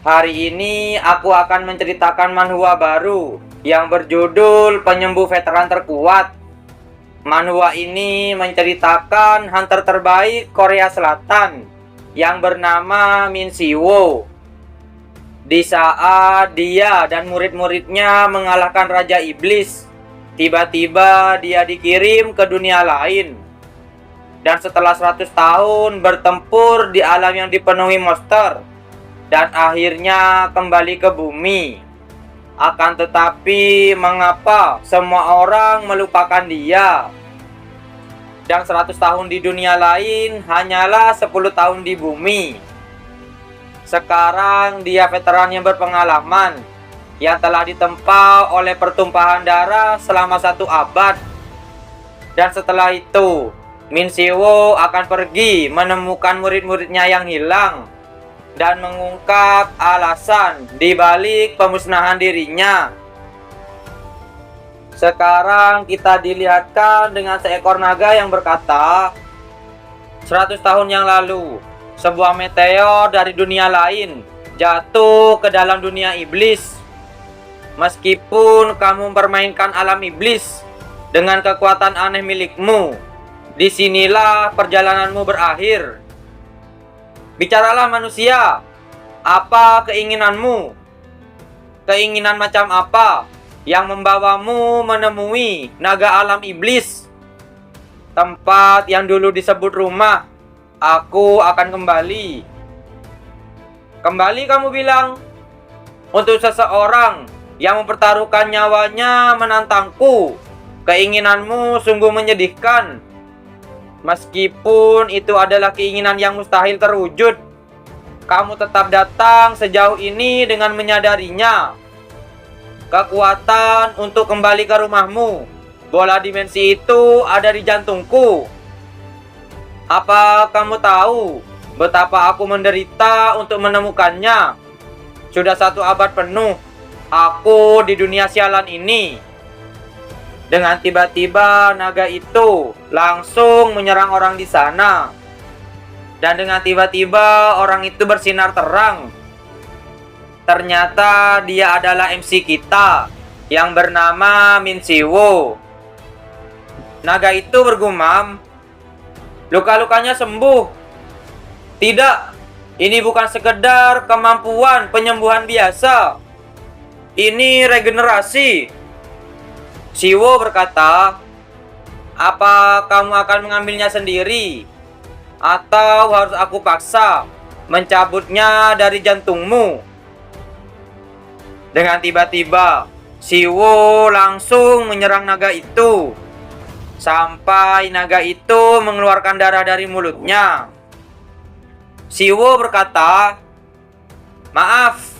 Hari ini aku akan menceritakan manhwa baru yang berjudul Penyembuh Veteran Terkuat. Manhwa ini menceritakan hunter terbaik Korea Selatan yang bernama Min Si-woo. Di saat dia dan murid-muridnya mengalahkan Raja Iblis, tiba-tiba dia dikirim ke dunia lain. Dan setelah 100 tahun bertempur di alam yang dipenuhi monster, dan akhirnya kembali ke bumi. Akan tetapi mengapa semua orang melupakan dia? Dan 100 tahun di dunia lain hanyalah 10 tahun di bumi. Sekarang dia veteran yang berpengalaman, yang telah ditempa oleh pertumpahan darah selama 1 abad. Dan setelah itu Min Si-woo akan pergi menemukan murid-muridnya yang hilang dan mengungkap alasan di balik pemusnahan dirinya. Sekarang kita dilihatkan dengan seekor naga yang berkata, 100 tahun yang lalu, sebuah meteor dari dunia lain jatuh ke dalam dunia iblis. Meskipun kamu mempermainkan alam iblis dengan kekuatan aneh milikmu, disinilah perjalananmu berakhir. Bicaralah manusia, apa keinginanmu? Keinginan macam apa yang membawamu menemui naga alam iblis? Tempat yang dulu disebut rumah, aku akan kembali. Kembali kamu bilang? Untuk seseorang yang mempertaruhkan nyawanya menantangku, keinginanmu sungguh menyedihkan. Meskipun itu adalah keinginan yang mustahil terwujud, kamu tetap datang sejauh ini dengan menyadarinya. Kekuatan untuk kembali ke rumahmu, bola dimensi itu ada di jantungku. Apa kamu tahu betapa aku menderita untuk menemukannya? Sudah 1 abad penuh aku di dunia sialan ini. Dengan tiba-tiba naga itu langsung menyerang orang di sana. Dan dengan tiba-tiba orang itu bersinar terang. Ternyata dia adalah MC kita yang bernama Min Si-woo. Naga itu bergumam, luka-lukanya sembuh. Tidak, ini bukan sekedar kemampuan penyembuhan biasa. Ini regenerasi. Si-woo berkata, apa kamu akan mengambilnya sendiri? Atau harus aku paksa mencabutnya dari jantungmu? Dengan tiba-tiba, Si-woo langsung menyerang naga itu. Sampai naga itu mengeluarkan darah dari mulutnya. Si-woo berkata, maaf,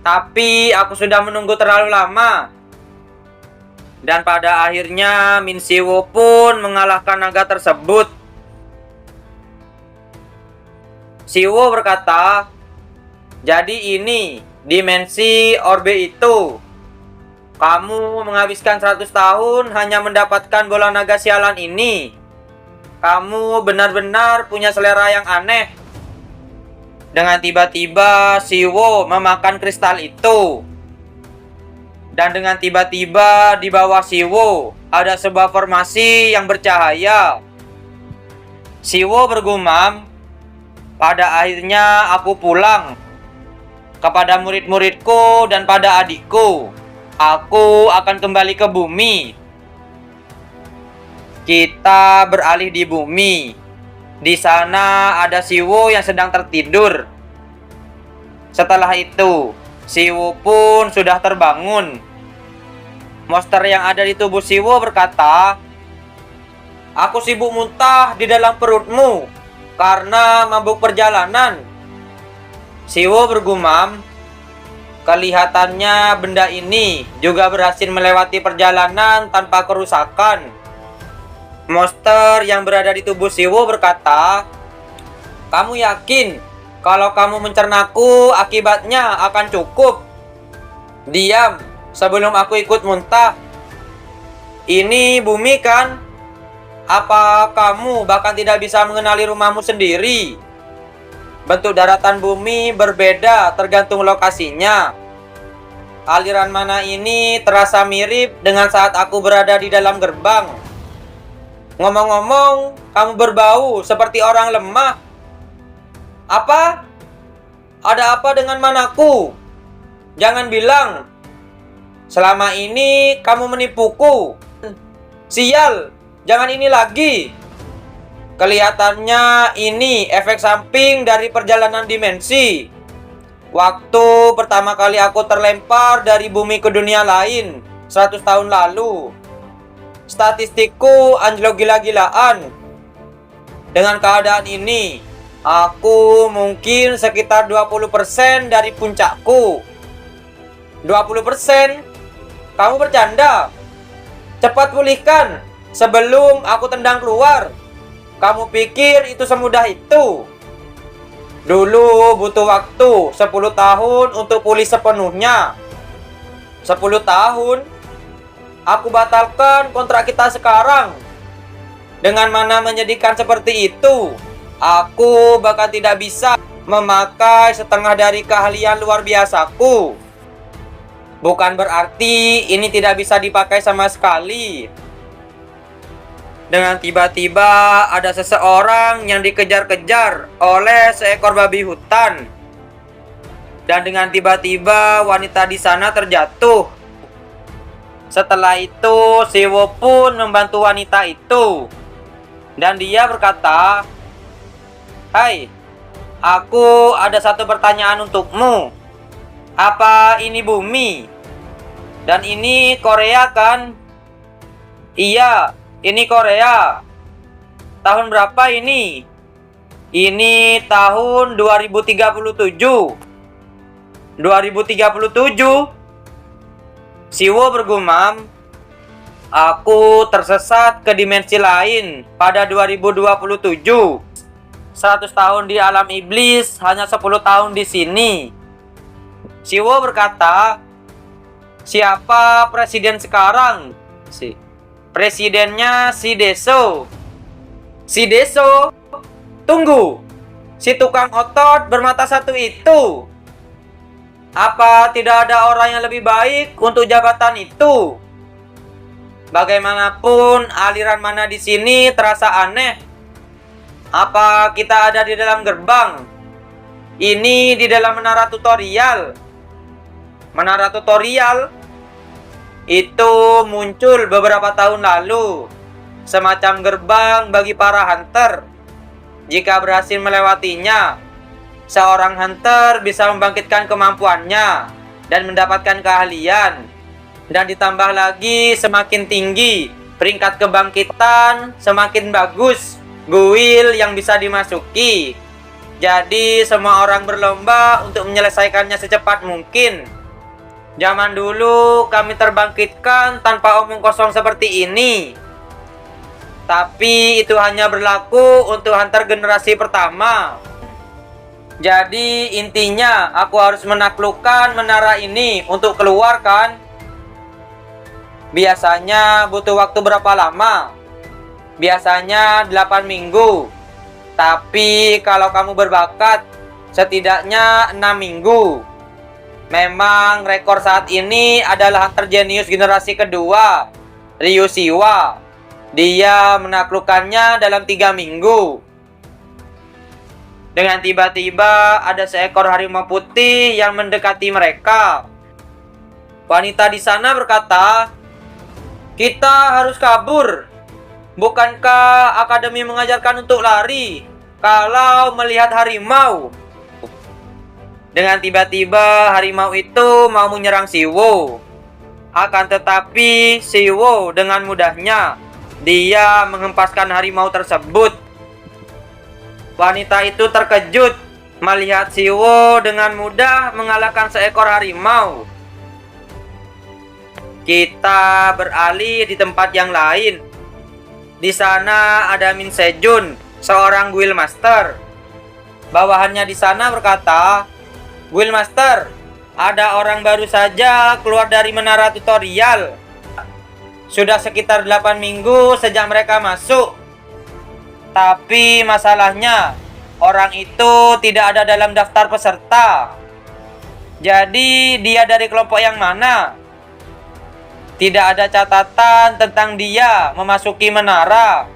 tapi aku sudah menunggu terlalu lama. Dan pada akhirnya Min Si-woo pun mengalahkan naga tersebut. Si-woo berkata, jadi ini dimensi orbe itu. Kamu menghabiskan 100 tahun hanya mendapatkan bola naga sialan ini. Kamu benar-benar punya selera yang aneh. Dengan tiba-tiba Si-woo memakan kristal itu. Dan dengan tiba-tiba di bawah Si-woo ada sebuah formasi yang bercahaya. Si-woo bergumam, pada akhirnya aku pulang. Kepada murid-muridku dan pada adikku, aku akan kembali ke bumi. Kita beralih di bumi. Di sana ada Si-woo yang sedang tertidur. Setelah itu, Si-woo pun sudah terbangun. Monster yang ada di tubuh Si-woo berkata, aku sibuk muntah di dalam perutmu karena mabuk perjalanan. Si-woo bergumam, kelihatannya benda ini juga berhasil melewati perjalanan tanpa kerusakan. Monster yang berada di tubuh Si-woo berkata, kamu yakin kalau kamu mencernaku akibatnya akan cukup? Diam sebelum aku ikut muntah. Ini bumi kan? Apa kamu bahkan tidak bisa mengenali rumahmu sendiri? Bentuk daratan bumi berbeda tergantung lokasinya. Aliran mana ini terasa mirip dengan saat aku berada di dalam gerbang. Ngomong-ngomong, kamu berbau seperti orang lemah. Apa? Ada apa dengan manaku? Jangan bilang selama ini kamu menipuku. Sial, jangan ini lagi. Kelihatannya ini efek samping dari perjalanan dimensi. Waktu pertama kali aku terlempar dari bumi ke dunia lain 100 tahun lalu. Statistikku anjlok gila-gilaan. Dengan keadaan ini, aku mungkin sekitar 20% dari puncakku. 20%? Kamu bercanda? Cepat pulihkan sebelum aku tendang keluar. Kamu pikir itu semudah itu? Dulu butuh waktu 10 tahun untuk pulih sepenuhnya. 10 tahun? Aku batalkan kontrak kita sekarang. Dengan mana menyedihkan seperti itu, aku bahkan tidak bisa memakai setengah dari keahlian luar biasaku. Bukan berarti ini tidak bisa dipakai sama sekali. Dengan tiba-tiba ada seseorang yang dikejar-kejar oleh seekor babi hutan. Dan dengan tiba-tiba wanita di sana terjatuh. Setelah itu, Siwo pun membantu wanita itu. Dan dia berkata, "Hai, aku ada satu pertanyaan untukmu. Apa ini bumi? Dan ini Korea kan?" "Iya, ini Korea." "Tahun berapa ini?" "Ini tahun 2037. 2037? Siwo bergumam, "Aku tersesat ke dimensi lain pada 2027. 100 tahun di alam iblis, hanya 10 tahun di sini." Siwo berkata, "Siapa presiden sekarang?" "Presidennya si Deso." "Si Deso? Tunggu, si tukang otot bermata satu itu. Apa tidak ada orang yang lebih baik untuk jabatan itu?" Bagaimanapun, aliran mana di sini terasa aneh. Apa kita ada di dalam gerbang? Ini di dalam menara tutorial. Menara tutorial itu muncul beberapa tahun lalu, semacam gerbang bagi para hunter. Jika berhasil melewatinya, seorang hunter bisa membangkitkan kemampuannya dan mendapatkan keahlian. Dan ditambah lagi, semakin tinggi peringkat kebangkitan, semakin bagus guild yang bisa dimasuki. Jadi semua orang berlomba untuk menyelesaikannya secepat mungkin. Zaman dulu kami terbangkitkan tanpa omong kosong seperti ini. Tapi itu hanya berlaku untuk hunter generasi pertama. Jadi intinya aku harus menaklukkan menara ini untuk keluar kan? Biasanya butuh waktu berapa lama? Biasanya 8 minggu. Tapi kalau kamu berbakat, setidaknya 6 minggu. Memang rekor saat ini adalah hunter jenius generasi kedua, Ryu Siwa. Dia menaklukkannya dalam 3 minggu. Dengan tiba-tiba ada seekor harimau putih yang mendekati mereka. Wanita di sana berkata, "Kita harus kabur. Bukankah akademi mengajarkan untuk lari kalau melihat harimau?" Dengan tiba-tiba harimau itu mau menyerang Siwo. Akan tetapi Siwo dengan mudahnya dia menghempaskan harimau tersebut. Wanita itu terkejut melihat Siwo dengan mudah mengalahkan seekor harimau. Kita beralih di tempat yang lain. Di sana ada Min Sejun, seorang guild master. Bawahannya di sana berkata, "Guild master, ada orang baru saja keluar dari menara tutorial. Sudah sekitar 8 minggu sejak mereka masuk. Tapi masalahnya, orang itu tidak ada dalam daftar peserta. Jadi dia dari kelompok yang mana? Tidak ada catatan tentang dia memasuki menara.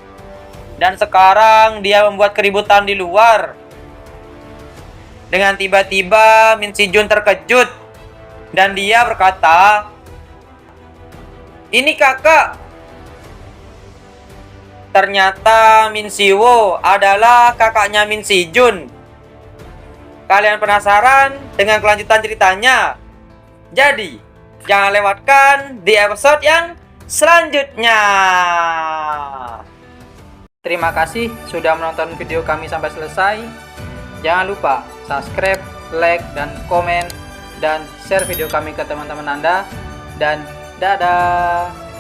Dan sekarang dia membuat keributan di luar. Dengan tiba-tiba Min Si Jun terkejut. Dan dia berkata, "Ini kakak." Ternyata Min Si Wo adalah kakaknya Min Si Jun. Kalian penasaran dengan kelanjutan ceritanya? Jadi, jangan lewatkan di episode yang selanjutnya. Terima kasih sudah menonton video kami sampai selesai. Jangan lupa subscribe, like, dan komen, dan share video kami ke teman-teman Anda. Dan dadah!